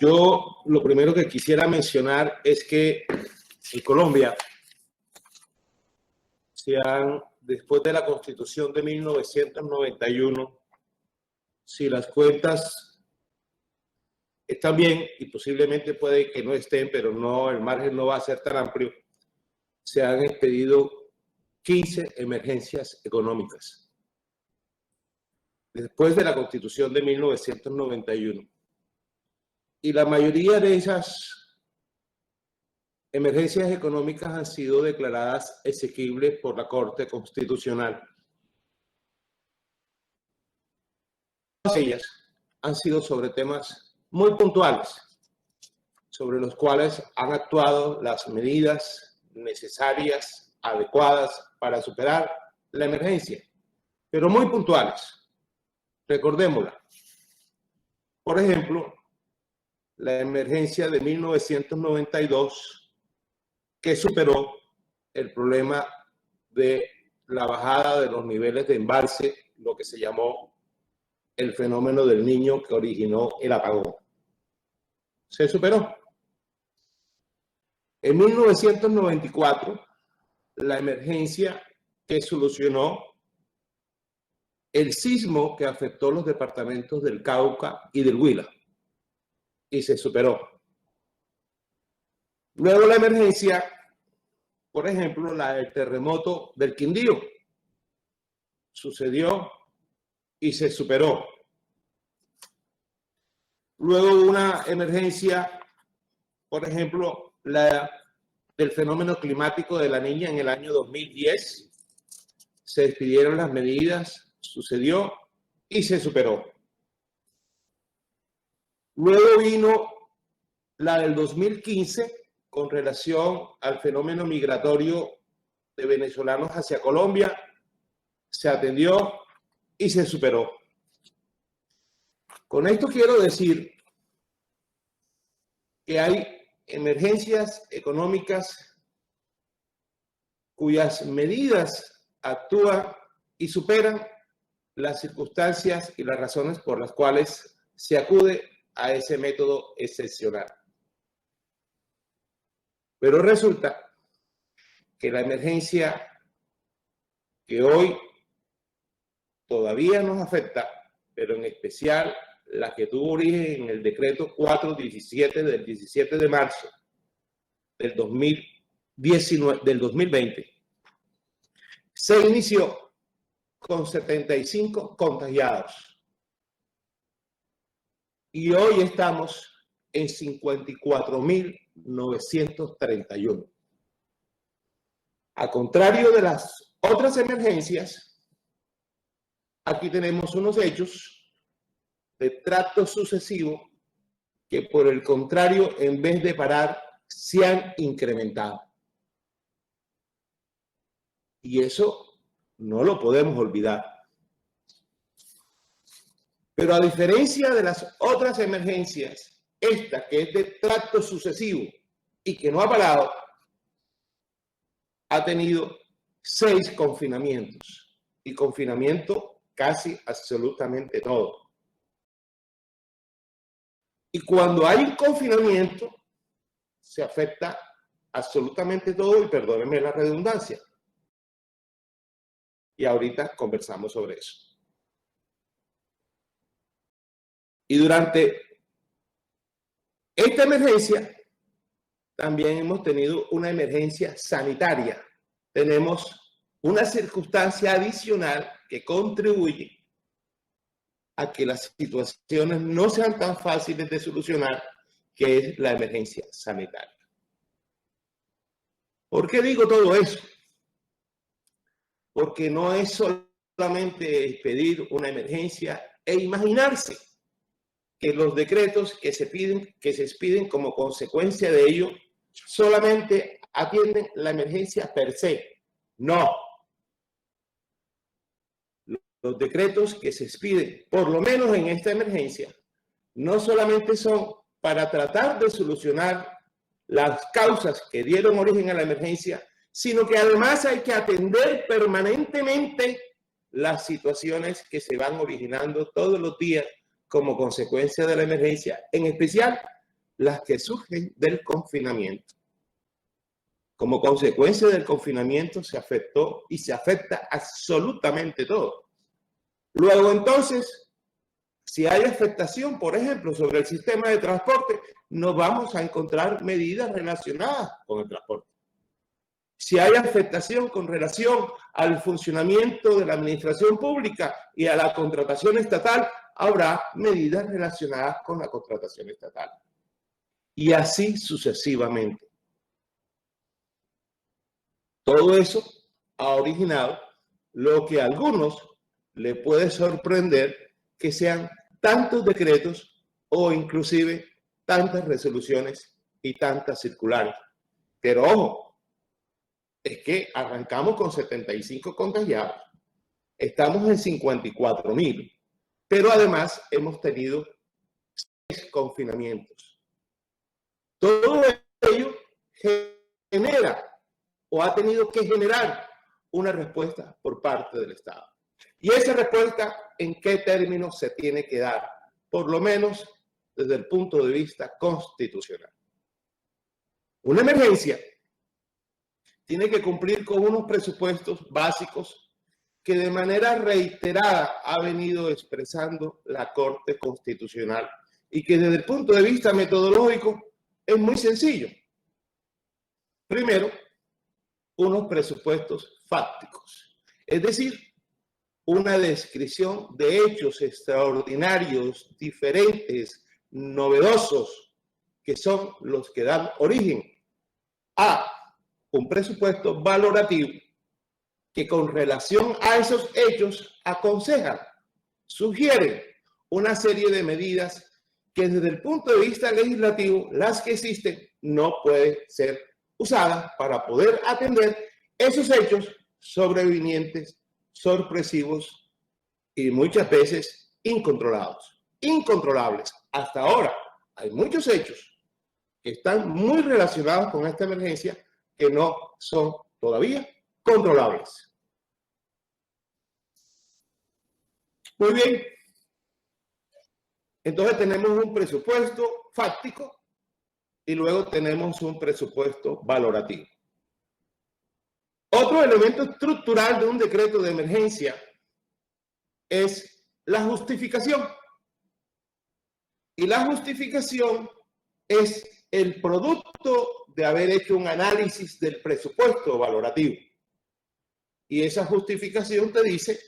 Yo lo primero que quisiera mencionar es que en Colombia después de la Constitución de 1991, si las cuentas están bien, y posiblemente puede que no estén, pero no, el margen no va a ser tan amplio, se han expedido 15 emergencias económicas después de la Constitución de 1991. Y la mayoría de esas emergencias económicas han sido declaradas exequibles por la Corte Constitucional. Todas ellas han sido sobre temas muy puntuales, sobre los cuales han actuado las medidas necesarias, adecuadas para superar la emergencia, pero muy puntuales. Recordémosla. Por ejemplo, la emergencia de 1992, que superó el problema de la bajada de los niveles de embalse, lo que se llamó el fenómeno del Niño que originó el apagón. Se superó. En 1994, la emergencia que solucionó el sismo que afectó los departamentos del Cauca y del Huila, y se superó. Luego la emergencia, por ejemplo, la del terremoto del Quindío, sucedió y se superó. Luego una emergencia, por ejemplo, la del fenómeno climático de la Niña en el año 2010, se despidieron las medidas, sucedió y se superó. Luego vino la del 2015 con relación al fenómeno migratorio de venezolanos hacia Colombia, se atendió y se superó. Con esto quiero decir que hay emergencias económicas cuyas medidas actúan y superan las circunstancias y las razones por las cuales se acude a ese método excepcional. Pero resulta que la emergencia que hoy todavía nos afecta, pero en especial la que tuvo origen en el decreto 417 del 17 de marzo del 2020, se inició con 75 contagiados. Y hoy estamos en 54.931. A contrario de las otras emergencias, aquí tenemos unos hechos de trato sucesivo que, por el contrario, en vez de parar, se han incrementado. Y eso no lo podemos olvidar. Pero a diferencia de las otras emergencias, esta que es de trato sucesivo y que no ha parado, ha tenido 6 confinamientos y confinamiento casi absolutamente todo. Y cuando hay un confinamiento, se afecta absolutamente todo, y perdónenme la redundancia. Y ahorita conversamos sobre eso. Y durante esta emergencia, también hemos tenido una emergencia sanitaria. Tenemos una circunstancia adicional que contribuye a que las situaciones no sean tan fáciles de solucionar, que es la emergencia sanitaria. ¿Por qué digo todo eso? Porque no es solamente expedir una emergencia e imaginarse que los decretos que se expiden como consecuencia de ello solamente atienden la emergencia per se. No. Los decretos que se expiden, por lo menos en esta emergencia, no solamente son para tratar de solucionar las causas que dieron origen a la emergencia, sino que además hay que atender permanentemente las situaciones que se van originando todos los días como consecuencia de la emergencia, en especial las que surgen del confinamiento. Como consecuencia del confinamiento se afectó y se afecta absolutamente todo. Luego, entonces, si hay afectación, por ejemplo, sobre el sistema de transporte, no vamos a encontrar medidas relacionadas con el transporte. Si hay afectación con relación al funcionamiento de la administración pública y a la contratación estatal, habrá medidas relacionadas con la contratación estatal. Y así sucesivamente. Todo eso ha originado lo que a algunos le puede sorprender que sean tantos decretos o inclusive tantas resoluciones y tantas circulares. Pero ojo, es que arrancamos con 75 contagiados, estamos en 54.000, pero además hemos tenido 6 confinamientos. Todo ello genera o ha tenido que generar una respuesta por parte del Estado. Y esa respuesta, ¿en qué términos se tiene que dar? Por lo menos desde el punto de vista constitucional. Una emergencia tiene que cumplir con unos presupuestos básicos que de manera reiterada ha venido expresando la Corte Constitucional y que desde el punto de vista metodológico es muy sencillo. Primero, unos presupuestos fácticos, es decir, una descripción de hechos extraordinarios, diferentes, novedosos, que son los que dan origen a un presupuesto valorativo que con relación a esos hechos aconseja, sugiere una serie de medidas que desde el punto de vista legislativo, las que existen, no pueden ser usadas para poder atender esos hechos sobrevinientes, sorpresivos y muchas veces incontrolables. Hasta ahora hay muchos hechos que están muy relacionados con esta emergencia que no son todavía controlables. Muy bien. Entonces tenemos un presupuesto fáctico y luego tenemos un presupuesto valorativo. Otro elemento estructural de un decreto de emergencia es la justificación. Y la justificación es el producto de haber hecho un análisis del presupuesto valorativo. Y esa justificación te dice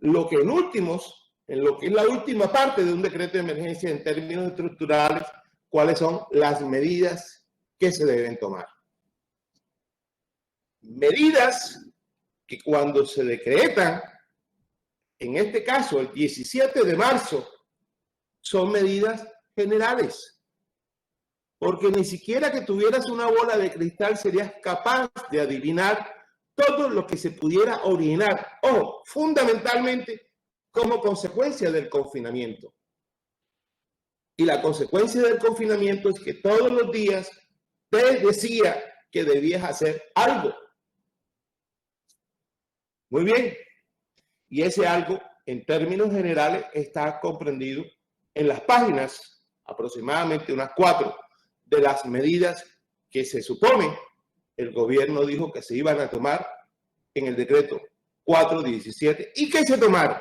lo que en lo que es la última parte de un decreto de emergencia en términos estructurales, cuáles son las medidas que se deben tomar. Medidas que cuando se decretan, en este caso el 17 de marzo, son medidas generales. Porque ni siquiera que tuvieras una bola de cristal serías capaz de adivinar todo lo que se pudiera originar, o fundamentalmente como consecuencia del confinamiento. Y la consecuencia del confinamiento es que todos los días te decía que debías hacer algo. Muy bien. Y ese algo, en términos generales, está comprendido en las páginas, aproximadamente unas 4, de las medidas que se supone el gobierno dijo que se iban a tomar en el decreto 417 y que se tomaron.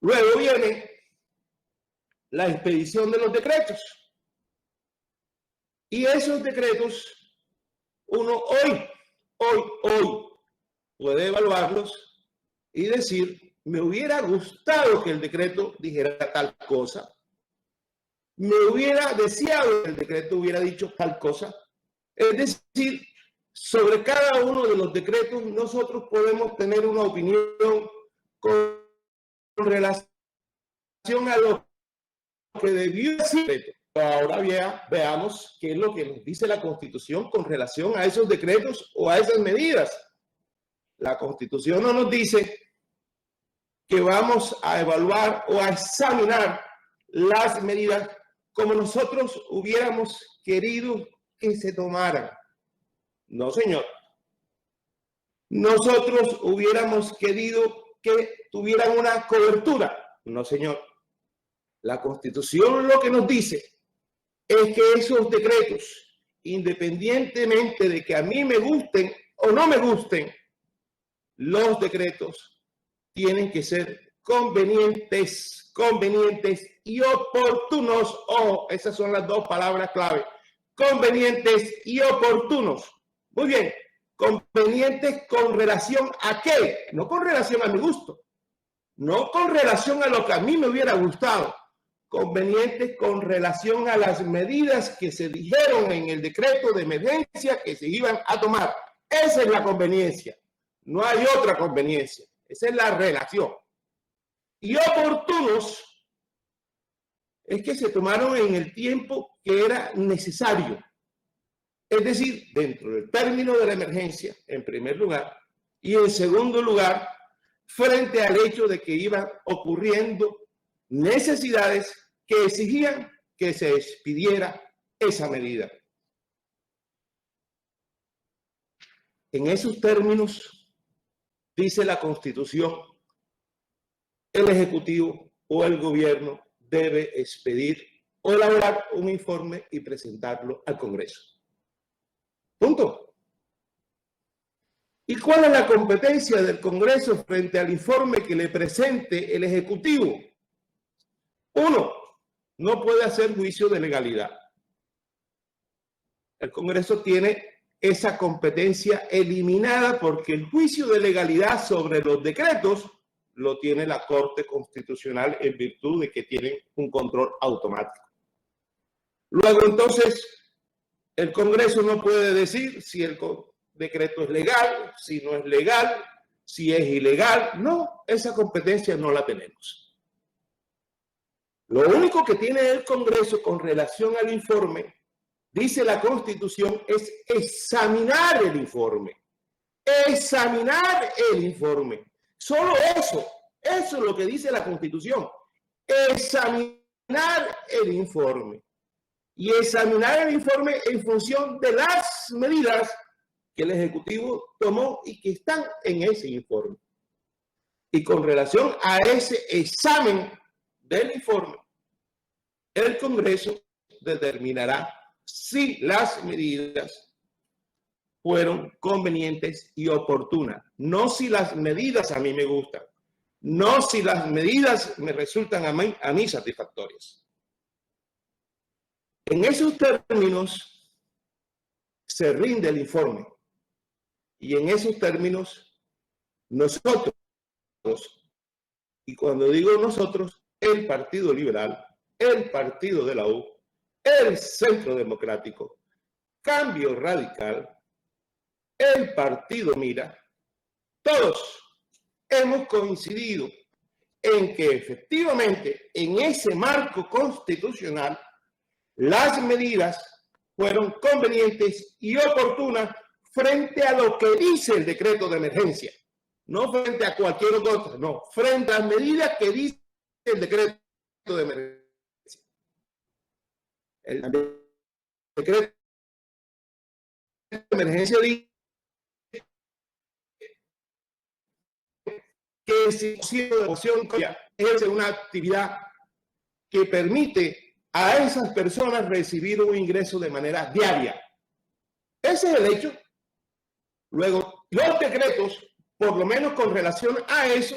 Luego viene la expedición de los decretos. Y esos decretos, uno hoy puede evaluarlos y decir, me hubiera gustado que el decreto dijera tal cosa. Me hubiera deseado que el decreto hubiera dicho tal cosa. Es decir, sobre cada uno de los decretos nosotros podemos tener una opinión con relación a lo que debió decir. Ahora veamos qué es lo que nos dice la Constitución con relación a esos decretos o a esas medidas. La Constitución no nos dice que vamos a evaluar o a examinar las medidas como nosotros hubiéramos querido que se tomaran. No, señor. Nosotros hubiéramos querido que tuvieran una cobertura. No, señor. La Constitución lo que nos dice es que esos decretos, independientemente de que a mí me gusten o no me gusten, los decretos tienen que ser convenientes y oportunos. Ojo, esas son las dos palabras clave. Convenientes y oportunos. Muy bien, convenientes con relación a qué, no con relación a mi gusto, no con relación a lo que a mí me hubiera gustado, convenientes con relación a las medidas que se dijeron en el decreto de emergencia que se iban a tomar. Esa es la conveniencia, no hay otra conveniencia, esa es la relación. Y oportunos es que se tomaron en el tiempo que era necesario. Es decir, dentro del término de la emergencia, en primer lugar, y en segundo lugar, frente al hecho de que iban ocurriendo necesidades que exigían que se expidiera esa medida. En esos términos, dice la Constitución, el Ejecutivo o el Gobierno debe expedir o elaborar un informe y presentarlo al Congreso. Punto. ¿Y cuál es la competencia del Congreso frente al informe que le presente el Ejecutivo? Uno, no puede hacer juicio de legalidad. El Congreso tiene esa competencia eliminada porque el juicio de legalidad sobre los decretos lo tiene la Corte Constitucional en virtud de que tienen un control automático. Luego, entonces, el Congreso no puede decir si el decreto es legal, si no es legal, si es ilegal. No, esa competencia no la tenemos. Lo único que tiene el Congreso con relación al informe, dice la Constitución, es examinar el informe. Examinar el informe. Solo eso es lo que dice la Constitución. Examinar el informe. Y examinar el informe en función de las medidas que el Ejecutivo tomó y que están en ese informe. Y con relación a ese examen del informe, el Congreso determinará si las medidas fueron convenientes y oportunas. No si las medidas a mí me gustan, no si las medidas me resultan a mí satisfactorias. En esos términos se rinde el informe y en esos términos nosotros, y cuando digo nosotros, el Partido Liberal, el Partido de la U, el Centro Democrático, Cambio Radical, el Partido Mira, todos hemos coincidido en que efectivamente en ese marco constitucional las medidas fueron convenientes y oportunas frente a lo que dice el decreto de emergencia, no frente a cualquier otra, no, frente a las medidas que dice el decreto de emergencia. El decreto de emergencia dice que si de opción es una actividad que permite a esas personas recibir un ingreso de manera diaria. Ese es el hecho. Luego, los decretos, por lo menos con relación a eso,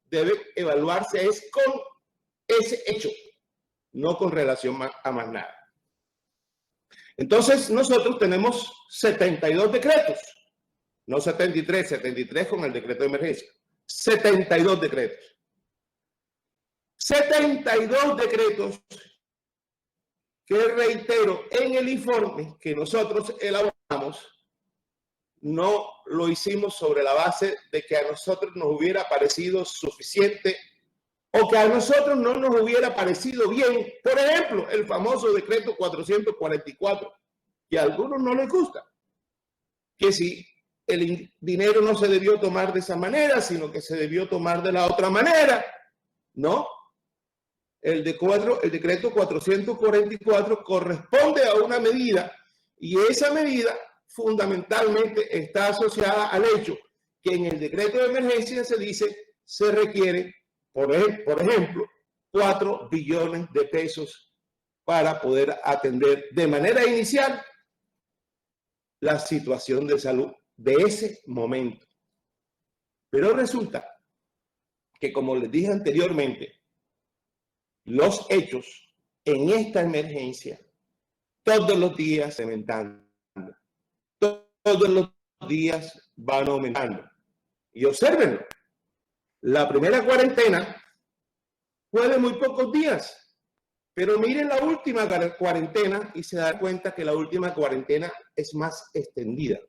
debe evaluarse es con ese hecho, no con relación a más nada. Entonces, nosotros tenemos 72 decretos, no 73, 73 con el decreto de emergencia, 72 decretos. 72 decretos que, reitero, en el informe que nosotros elaboramos, no lo hicimos sobre la base de que a nosotros nos hubiera parecido suficiente o que a nosotros no nos hubiera parecido bien. Por ejemplo, el famoso decreto 444, que a algunos no les gusta, que si el dinero no se debió tomar de esa manera, sino que se debió tomar de la otra manera, ¿no? El decreto 444 corresponde a una medida y esa medida fundamentalmente está asociada al hecho que en el decreto de emergencia se dice se requiere, por ejemplo, 4 billones de pesos para poder atender de manera inicial la situación de salud de ese momento. Pero resulta que, como les dije anteriormente, los hechos en esta emergencia todos los días se aumentan. Todos los días van aumentando. Y obsérvenlo, la primera cuarentena fue de muy pocos días. Pero miren la última cuarentena y se dan cuenta que la última cuarentena es más extendida.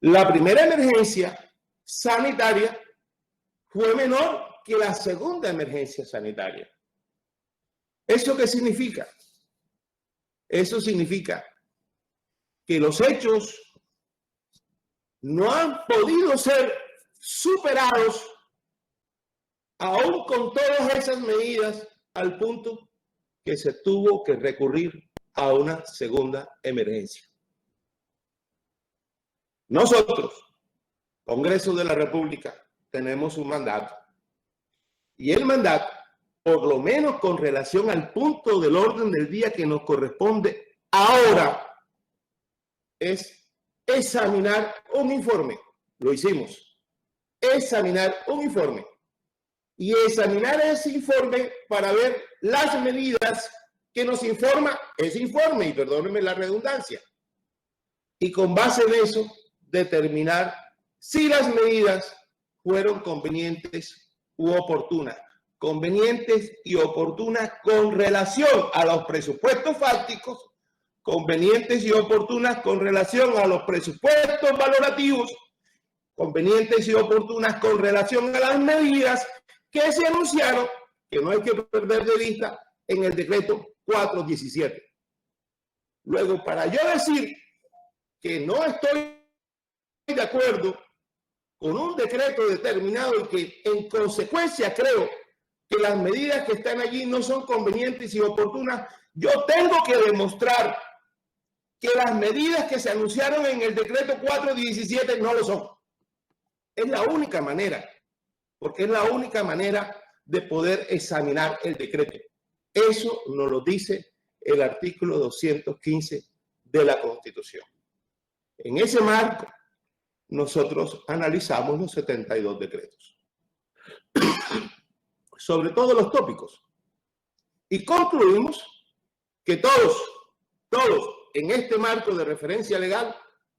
La primera emergencia sanitaria fue menor que la segunda emergencia sanitaria. ¿Eso qué significa? Eso significa que los hechos no han podido ser superados aún con todas esas medidas, al punto que se tuvo que recurrir a una segunda emergencia. Nosotros, Congreso de la República, tenemos un mandato. Y el mandato, por lo menos con relación al punto del orden del día que nos corresponde ahora, es examinar un informe. Lo hicimos. Examinar un informe. Y examinar ese informe para ver las medidas que nos informa ese informe, y perdónenme la redundancia. Y con base en eso, determinar si las medidas fueron convenientes u oportunas. Convenientes y oportunas con relación a los presupuestos fácticos, convenientes y oportunas con relación a los presupuestos valorativos, convenientes y oportunas con relación a las medidas que se anunciaron, que no hay que perder de vista, en el decreto 417. Luego, para yo decir que no estoy de acuerdo con un decreto determinado y que en consecuencia creo que las medidas que están allí no son convenientes y oportunas, yo tengo que demostrar que las medidas que se anunciaron en el decreto 417 no lo son. Es la única manera, porque es la única manera de poder examinar el decreto. Eso nos lo dice el artículo 215 de la Constitución. En ese marco, nosotros analizamos los 72 decretos, sobre todos los tópicos, y concluimos que todos en este marco de referencia legal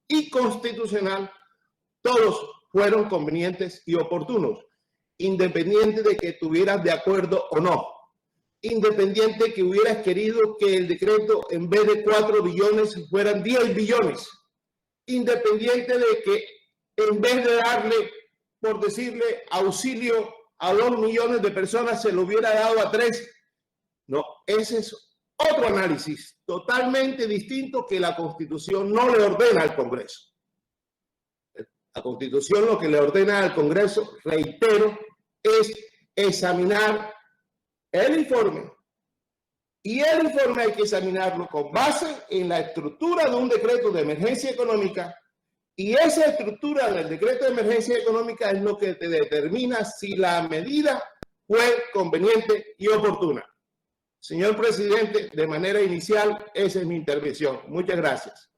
y constitucional, todos fueron convenientes y oportunos, independiente de que estuvieras de acuerdo o no, independiente que hubieras querido que el decreto en vez de 4 billones fueran 10 billones, independiente de que en vez de darle, por decirle, auxilio a 2 millones de personas, se lo hubiera dado a 3. No, ese es otro análisis totalmente distinto que la Constitución no le ordena al Congreso. La Constitución lo que le ordena al Congreso, reitero, es examinar el informe. Y el informe hay que examinarlo con base en la estructura de un decreto de emergencia económica. Y esa estructura del decreto de emergencia económica es lo que te determina si la medida fue conveniente y oportuna. Señor presidente, de manera inicial, esa es mi intervención. Muchas gracias.